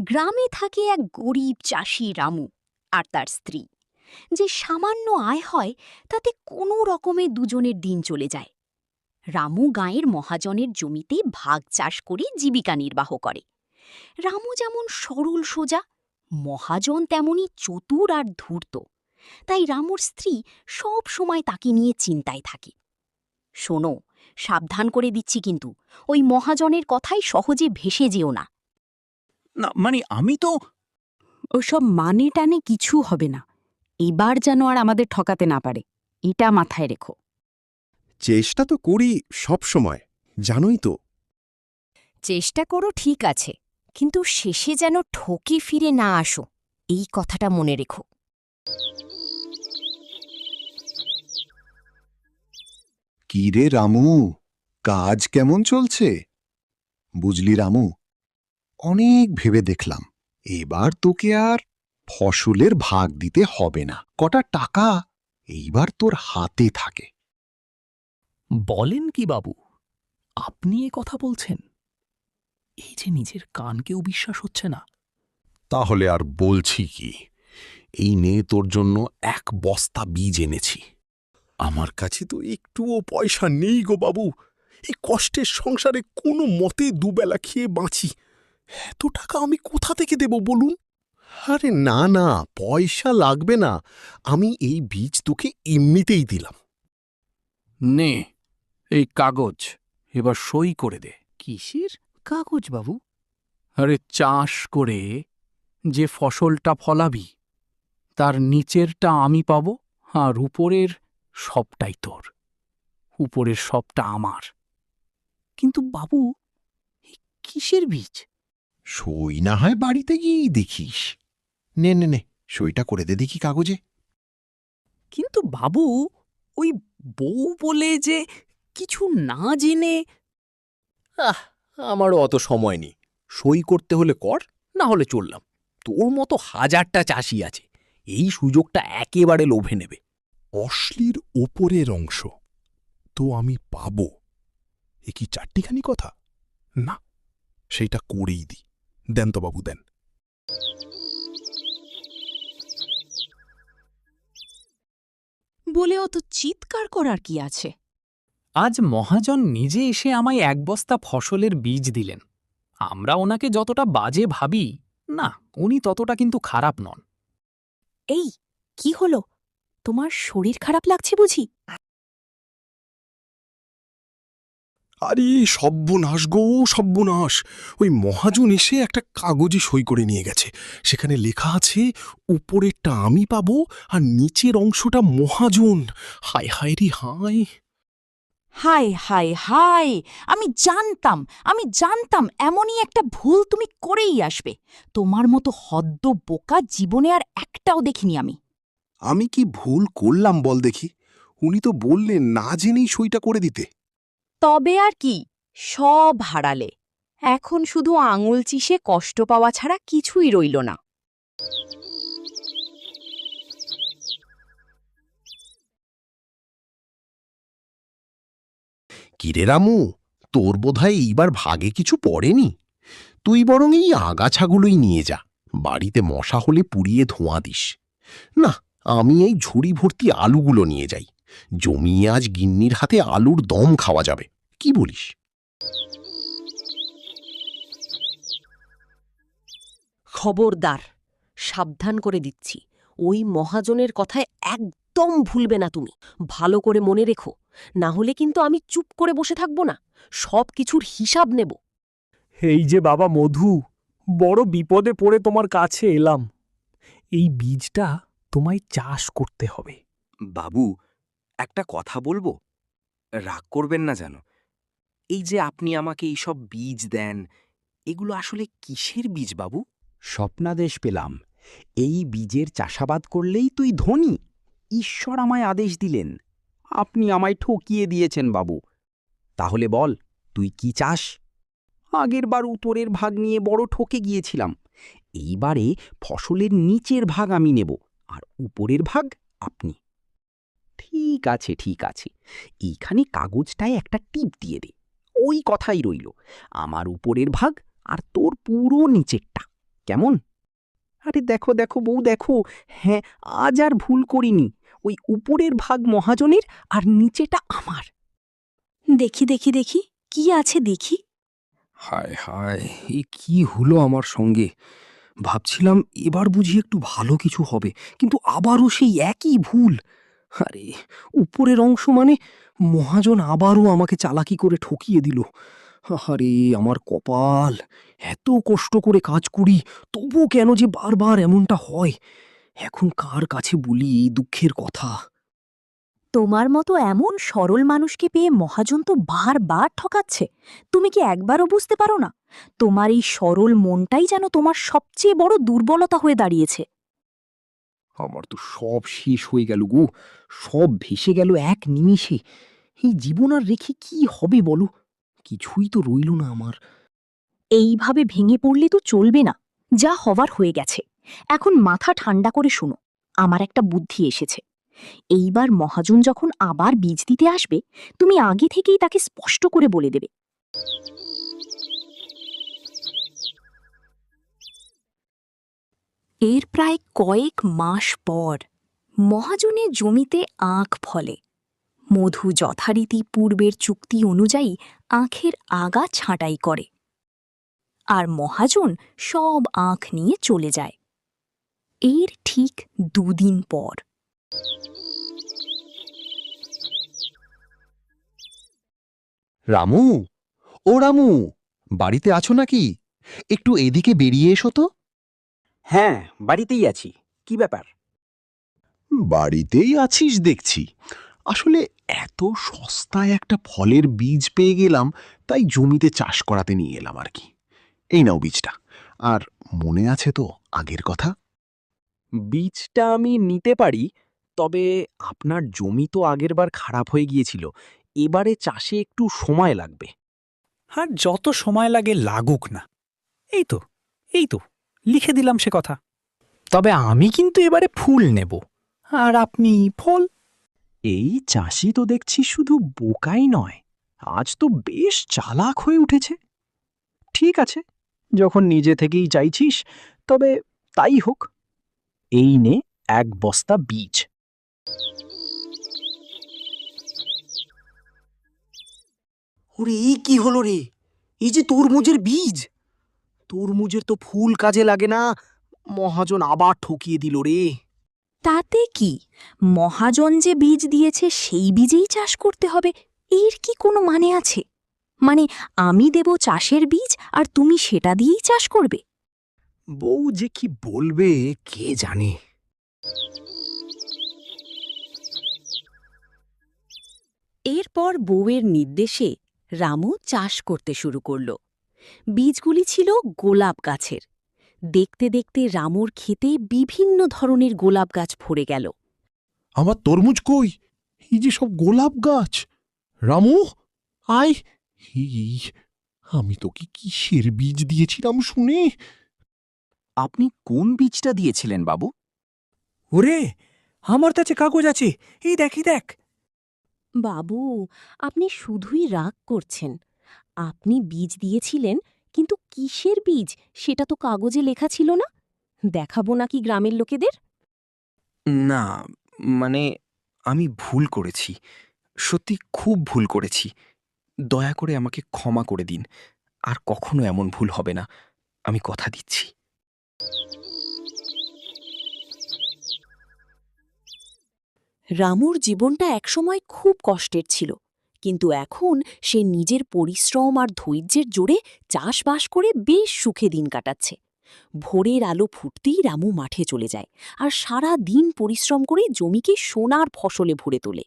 গ্রামে থাকে এক গরিব চাষি রামু আর তার স্ত্রী। যে সামান্য আয় হয় তাতে কোনো রকমে দুজনের দিন চলে যায়। রামু গাঁয়ের মহাজনের জমিতে ভাগ চাষ করে জীবিকা নির্বাহ করে। রামু যেমন সরল সোজা, মহাজন তেমনি চতুর আর ধূর্ত। তাই রামুর স্ত্রী সব সময় তাকে নিয়ে চিন্তায় থাকে। শোনো, সাবধান করে দিচ্ছি কিন্তু, ওই মহাজনের কথাই সহজে ভেসে যেও না। না মানে আমি তো ওসব মানে টানে কিছু হবে না। এবার যেন আর আমাদের ঠকাতে না পারে, এটা মাথায় রেখো। চেষ্টা তো করি সব সময়, জানোই তো। চেষ্টা করো ঠিক আছে, কিন্তু শেষে যেন ঠকে ফিরে না আসো, এই কথাটা মনে রেখো। কি রে রামু, কাজ কেমন চলছে? বুঝলি রামু, অনেক ভেবে দেখলাম, এবার তোকে আর ফসলের ভাগ দিতে হবে না। কটা টাকা এইবার তোর হাতে থাকে। বলেন কি বাবু, আপনি এ কথা বলছেন? এই যে নিজের কানকেও বিশ্বাস হচ্ছে না। তাহলে আর বলছি কি, এই নে তোর জন্য 1 বস্তা বীজ এনেছি। আমার কাছে তো একটুও পয়সা নেই গো বাবু, এই কষ্টের সংসারে কোনো মতে দুবেলা খেয়ে বাঁচি। এত টাকা আমি কোথা থেকে দেব বলুন? আরে না না, পয়সা লাগবে না, আমি এই বীজ তোকে এমনিতেই দিলাম। নে এই কাগজ, এবার সই করে দে। কিসের কাগজ বাবু? আরে চাষ করে যে ফসলটা ফলাবি তার নিচেরটা আমি পাব, আর উপরের সবটাই তোর, উপরের সবটা আমার। কিন্তু বাবু, এই কিসের বীজ? সই না হয় বাড়িতে গিয়েই দেখিস। নে নে নে, সইটা করে দে দেখি কাগজে। কিন্তু বাবু, ওই বউ বলে যে কিছু না জেনে। আমারও অত সময় নেই, সই করতে হলে কর, না হলে চললাম। তোর মতো হাজারটা চাষি আছে, এই সুযোগটা একেবারে লোভে নেবে। অশ্লীর ওপরের অংশ তো আমি পাব, এ কি চারটিখানি কথা? না, সেইটা করেই দি। দেন তো বাবু, দেন। বলে অত চিৎকার করার কি আছে? আজ মহাজন নিজে এসে আমায় 1 বস্তা ফসলের বীজ দিলেন। আমরা ওনাকে যতটা বাজে ভাবি, না, উনি ততটা কিন্তু খারাপ নন। এই, কি হলো? তোমার শরীর খারাপ লাগছে বুঝি? আরে সর্বনাশ গো, সর্বনাশ! ওই মহাজন এসে একটা কাগজে সই করে নিয়ে গেছে। সেখানে লেখা আছে উপরেরটা আমি পাবো আর নিচের অংশটা মহাজন। হায় হায় রে হায়! হায় হায় হায়, আমি জানতাম এমনই একটা ভুল তুমি করেই আসবে। তোমার মতো হদ্দ বোকা জীবনে আর একটাও দেখিনি আমি। আমি কি ভুল করলাম বল দেখি? উনি তো বললেন না জেনেই সইটা করে দিতে। তবে আর কি, সব হারালে। এখন শুধু আঙুল চিষে কষ্ট পাওয়া ছাড়া কিছুই রইল না। কিরে রামু, তোর বোধহয় এইবার ভাগে কিছু পড়েনি। তুই বরং এই আগাছাগুলোই নিয়ে যা, বাড়িতে মশা হলে পুড়িয়ে ধোঁয়া দিস। না, আমি এই ঝুড়ি ভর্তি আলুগুলো নিয়ে যাই, জমিয়ে আজ গিন্নির হাতে আলুর দম খাওয়া যাবে। কি বলিস? খবরদার, সাবধান করে দিচ্ছি, ওই মহাজনের কথায় একদম ভুলবে না তুমি। ভালো করে মনে রেখো, না হলে কিন্তু আমি চুপ করে বসে থাকব না, সব কিছুর হিসাব নেব। এই যে বাবা মধু, বড় বিপদে পড়ে তোমার কাছে এলাম। এই বীজটা তোমায় চাষ করতে হবে। বাবু, একটা কথা বলবো, রাগ করবেন না যেন। এই যে আপনি আমাকে এইসব বীজ দেন, এগুলো আসলে কিসের বীজ বাবু? স্বপ্নাদেশ পেলাম, এই বীজের চাষাবাদ করলেই তুই ধনী। ঈশ্বর আমায় আদেশ দিলেন। আপনি আমায় ঠকিয়ে দিয়েছেন বাবু। তাহলে বল, তুই কি চাস? আগেরবার উত্তরের ভাগ নিয়ে বড় ঠকে গিয়েছিলাম। এইবারে ফসলের নিচের ভাগ আমি নেব, আর উপরের ভাগ আপনি। ঠিক আছে ঠিক আছে, এইখানে কাগজটায় একটা টিপ দিয়ে দে। ওই কথাই রইল, আমার উপরের ভাগ আর তোর পুরো নিচেরটা। কেমন? আরে দেখো দেখো বউ দেখো, হ্যাঁ আজ আর ভুল করিনি। ওই উপরের ভাগ মহাজনের আর নিচেটা আমার। দেখি দেখি দেখি কি আছে দেখি। হায় হায়, এ কি হলো আমার সঙ্গে! ভাবছিলাম এবার বুঝি একটু ভালো কিছু হবে, কিন্তু আবারও সেই একই ভুল। আরে, উপরের অংশ মানে মহাজন আবারও আমাকে চালাকি করে ঠকিয়ে দিল। আরে আমার কপাল! এত কষ্ট করে কাজ করি, তবু কেন যে বারবার এমনটা হয়! এখন কার কাছে বলি এই দুঃখের কথা? তোমার মতো এমন সরল মানুষকে পেয়ে মহাজন তো বারবার ঠকাচ্ছে। তুমি কি একবারও বুঝতে পারো না? তোমার এই সরল মনটাই যেন তোমার সবচেয়ে বড় দুর্বলতা হয়ে দাঁড়িয়েছে। আমার তো সব শেষ হয়ে গেল গো, সব ভেসে গেল এক নিমিষে। এই জীবন আর রেখে কি হবে বলো? কিছুই তো রইল না আমার। এইভাবে ভেঙে পড়লে তো চলবে না। যা হওয়ার হয়ে গেছে। এখন মাথা ঠান্ডা করে শোনো, আমার একটা বুদ্ধি এসেছে। এইবার মহাজন যখন আবার বীজ দিতে আসবে, তুমি আগে থেকেই তাকে স্পষ্ট করে বলে দেবে, এর প্রায় কয়েক মাস পর মহাজনের জমিতে আখ ফলে। মধু যথারীতি পূর্বের চুক্তি অনুযায়ী আখের আগা ছাঁটাই করে, আর মহাজন সব আখ নিয়ে চলে যায়। এর ঠিক 2 দিন পর রামু, ও রামু, বাড়িতে আছো নাকি? একটু এদিকে বেরিয়ে এসো তো। হ্যাঁ, বাড়িতেই আছি। কি ব্যাপার? বাড়িতেই আছিস দেখছি। আসলে এত সস্তায় একটা ফলের বীজ পেয়ে গেলাম, তাই জমিতে চাষ করাতে নিয়ে এলাম আর কি। এই নাও বীজটা। আর মনে আছে তো আগের কথা? বীজটা আমি নিতে পারি, তবে আপনার জমি তো আগেরবার খারাপ হয়ে গিয়েছিল। এবারে চাষে একটু সময় লাগবে। আর যত সময় লাগে লাগুক না। এই তো এই তো লিখে দিলাম সে কথা। তবে আমি কিন্তু এবারে ফুল নেব, আর আপনি ফল। এই চাষি তো দেখছি শুধু বোকাই নয়, আজ তো বেশ চালাক হয়ে উঠেছে। ঠিক আছে, যখন নিজে থেকেই চাইছিস, তবে তাই হোক। এই নে 1 বস্তা বীজ। ওরে, এই কি হলো রে? এই যে তরমুজের বীজ! তরমুজের তো ফুল কাজে লাগে না, মহাজন আবার ঠকিয়ে দিল রে। তাতে কি, মহাজন যে বীজ দিয়েছে সেই বীজেই চাষ করতে হবে, এর কি কোনো মানে আছে? মানে আমি দেব চাষের বীজ আর তুমি সেটা দিয়েই চাষ করবে? বউ যে কি বলবে কে জানে। এরপর বউয়ের নির্দেশে রামু চাষ করতে শুরু করল। বীজগুলি ছিল গোলাপ গাছের। দেখতে দেখতে রামুর ক্ষেতে বিভিন্ন ধরনের গোলাপ গাছ ভরে গেল। আমার তরমুজ কই? এই যে সব গোলাপ গাছ! রামু, আয়! এই, আমি তোকে কিসের বীজ দিয়েছিলাম শুনে? আপনি কোন বীজটা দিয়েছিলেন বাবু? ওরে, আমার কাছে কাগজ আছে, এই দেখ। বাবু, আপনি শুধুই রাগ করছেন। আপনি বীজ দিয়েছিলেন, কিন্তু কিসের বীজ সেটা তো কাগজে লেখা ছিল না। দেখাবো নাকি গ্রামের লোকেদের? না, মানে আমি ভুল করেছি, সত্যি খুব ভুল করেছি। দয়া করে আমাকে ক্ষমা করে দিন। আর কখনো এমন ভুল হবে না, আমি কথা দিচ্ছি। রামুর জীবনটা একসময় খুব কষ্টের ছিল, কিন্তু এখন সে নিজের পরিশ্রম আর ধৈর্যের জোরে চাষবাস করে বেশ সুখে দিন কাটাচ্ছে। ভোরের আলো ফুটতেই রামু মাঠে চলে যায়, আর সারা দিন পরিশ্রম করে জমিকে সোনার ফসলে ভরে তোলে।